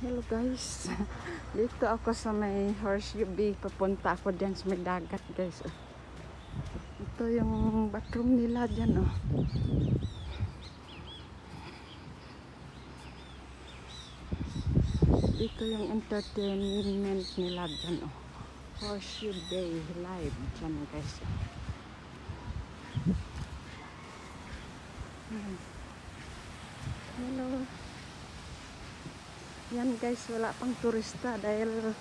Hello guys, dito ako sa may Horseshoe Bay. Papunta ako dyan sa may dagat guys. Ito yung bathroom nila dyan oh. Dito yung entertainment nila dyan oh. Horseshoe Bay live dyan guys. Hello. Yan guys, wala pang turista dahil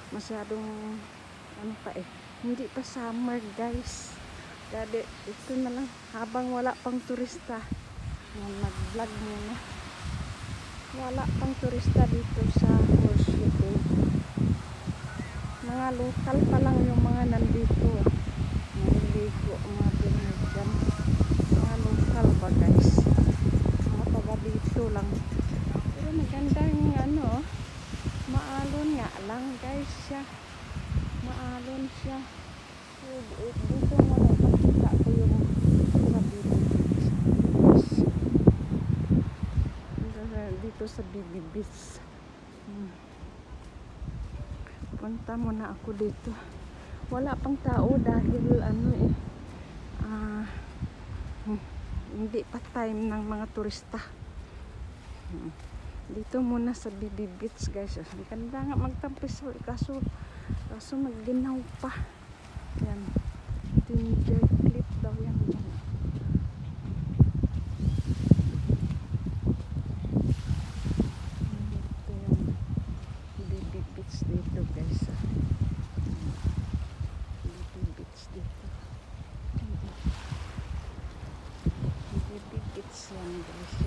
masyadong ano pa eh. Hindi pa summer guys. Dati ito na lang habang wala pang turista. Yan, mag-vlog muna. Wala pang turista dito sa Horseshoe Bay. Mga lokal pa lang yung mga nandito. Naliligo, mga binagdan. Mga lokal pa guys. Mga taga dito lang. Pero magandang ano, maalon nga lang guys siya. Maalon siya. Dito mo na makita ko yung dito sa BB Beach. Punta muna ako dito. Wala pang tao dahil ano eh hindi pa time ng mga turista. Dito muna sa BB Beach guys. Ang ganda nga magtampiso kaso magginaw pa. Yan. Ginger clip daw yan. Ito yung BB Beach dito guys. BB Beach dito. BB Beach yan guys.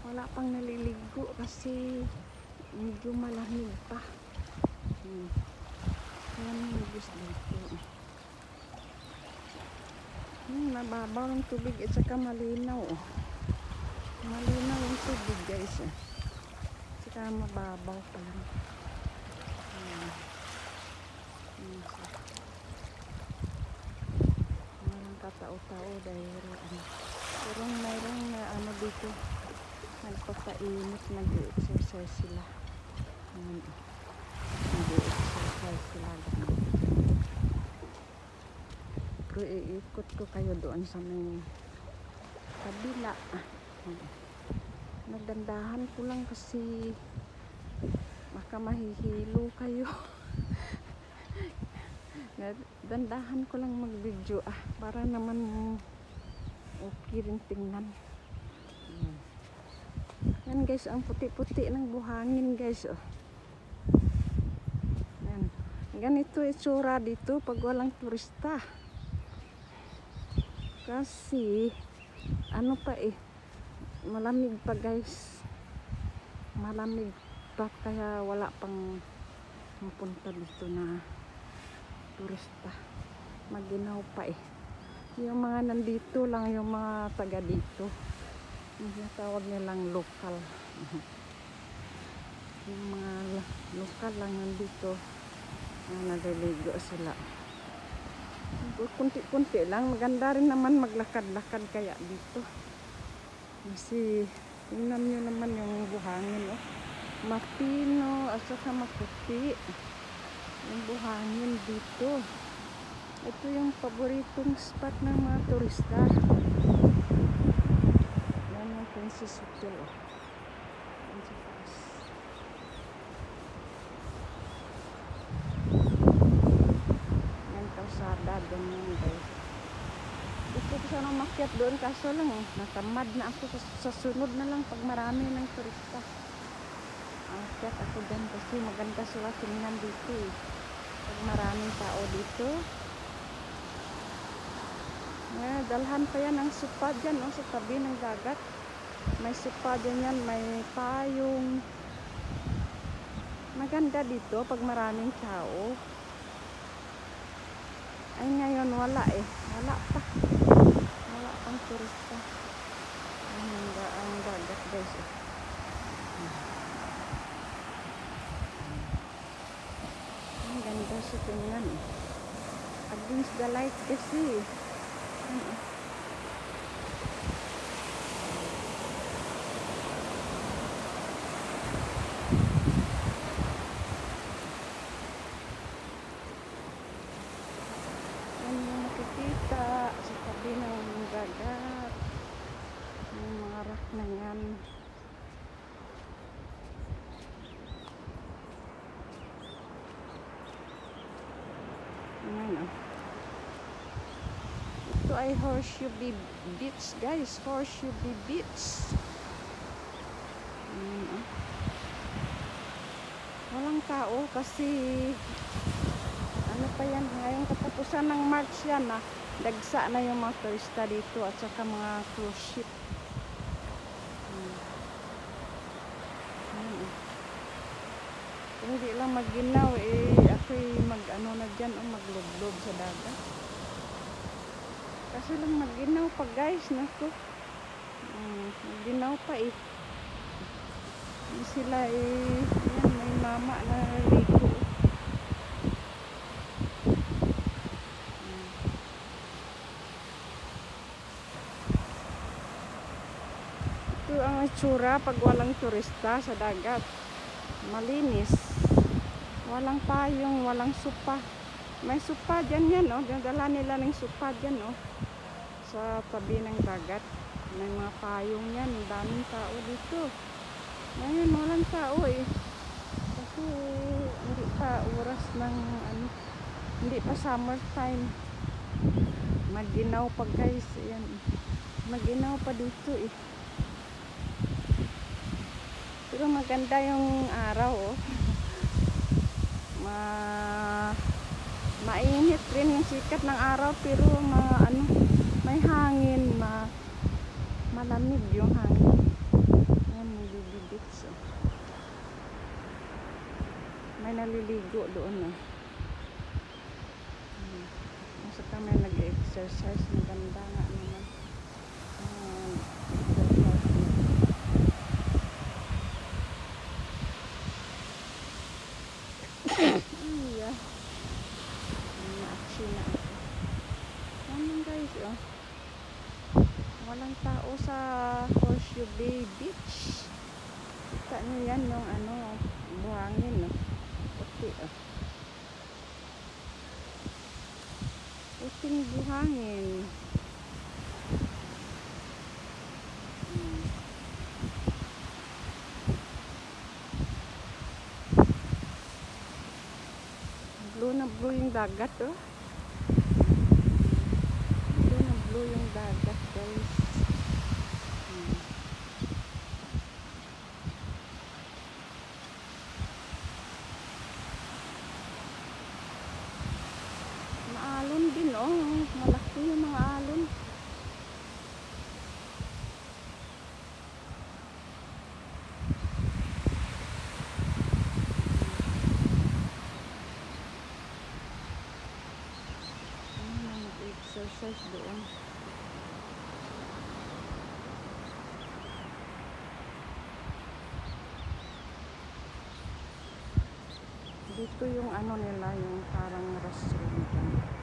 Wala pang naliligo kasi medyo malamig pa. Ayan yung gusto dito. Mababaw ng tubig at saka malinaw. Malinaw yung tubig guys. Saka mababaw pa lang. Walang katao-tao dahil pero mayroong na ano dito. Nagpapainit, nag-exercise sila. Nag-exercise sila. Pero iikot ko kayo doon sa may kabila. Nagandahan ko lang kasi baka mahihilo kayo. Dandahan ko lang mag-video para naman okay rin tingnan. Yan guys, ang puti-puti ng buhangin guys. Yan. Ganito itsura dito pag walang turista. Kasi ano pa eh, malamig pa guys. Malamig pa kaya wala pang mapunta dito na turista. Maginaw pa eh. Yung mga nandito lang, yung mga taga dito. Yung tawag nilang lokal. Yung mga lokal lang nandito, naliligo sila. Kunti-kunti lang. Maganda rin naman maglakad-lakad kaya dito. Kasi tingnan nyo naman yung buhangin. Mapino at saka maputi yung buhangin dito. Ito yung paboritong spot ng mga turista. Princess Hotel. Yan kalsada doon yan guys. Gusto ko sana makyat doon kaso lang natamad na ako sa sunod na lang pag marami ng turista. Akyat ako doon kasi maganda sila tingnan dito eh. Pag maraming tao dito. Dalhan pa yan ang sopa dyan sa tabi ng dagat. May sopa din yan, may payong. Maganda dito pag maraming tao. Ay ngayon wala eh. Wala pa. Wala pang turista. Ang dagat guys. Ang ganda sa tingnan. Against the light kasi. ay Horseshoe Beach guys. Horseshoe Beach. Walang tao kasi ano pa yan, ngayong katapusan ng March yan dagsa na yung mga turista dito at saka mga cruise ship. Kung hindi lang magginaw ako'y mag ano na dyan maglublob sa dagat. Kasi lang magginaw pa guys, nako. Magginaw pa sila yan, may mama na ligo. Ito ang itsura pag walang turista sa dagat. Malinis. Walang payong, walang supa. May supa dyan yan, dinadala nila ng supa dyan, sa tabi ng dagat. May mga payong yan, daming tao dito. Ngayon, walang tao kasi hindi pa oras ng hindi pa summertime. Maginaw pa guys, yan. Maginaw pa dito Pero maganda yung araw mainit rin yung sikat ng araw pero may hangin, malamig yung hangin. Ayan, may bibigits may naliligo doon saka may nag-exercise, maganda nga naman guys walang tao sa Horseshoe Beach. Kita nyo yan yung buhangin puti puting buhangin. Blue na blue yung dagat blue yung dagat guys. Maalon din malaki yung mga alon. Exercise doon. Dito yung nila, yung parang restaurant.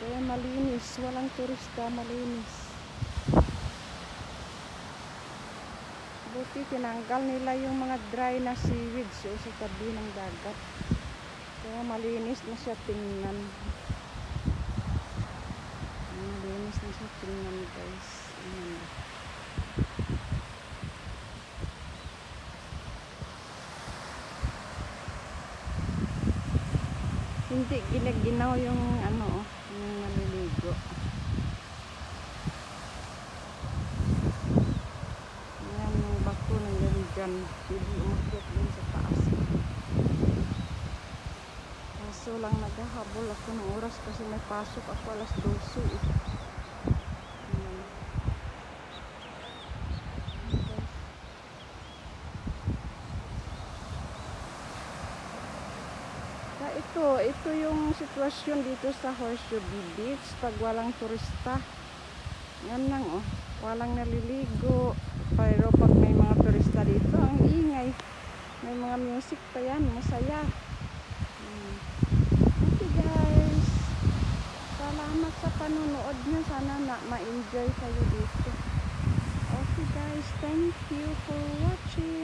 Kaya malinis, walang turista, malinis. Buti tinanggal nila yung mga dry na seaweeds sa tabi ng dagat. Kaya malinis na siya tingnan. Malinis na siya tingnan guys. Hindi ginaginaw yung yung naliligo. Ayan yung bako nandiyan dyan. Hindi umakyat din sa taas. Kaso lang naghahabol ako ng oras kasi may pasok ako alas 12 Ito yung sitwasyon dito sa Horseshoe Beach pag walang turista. Yan lang walang naliligo. Pero pag may mga turista dito, ang ingay. May mga music pa yan, masaya. Okay guys, salamat sa panunood nyo. Sana ma-enjoy kayo dito. Okay guys, thank you for watching.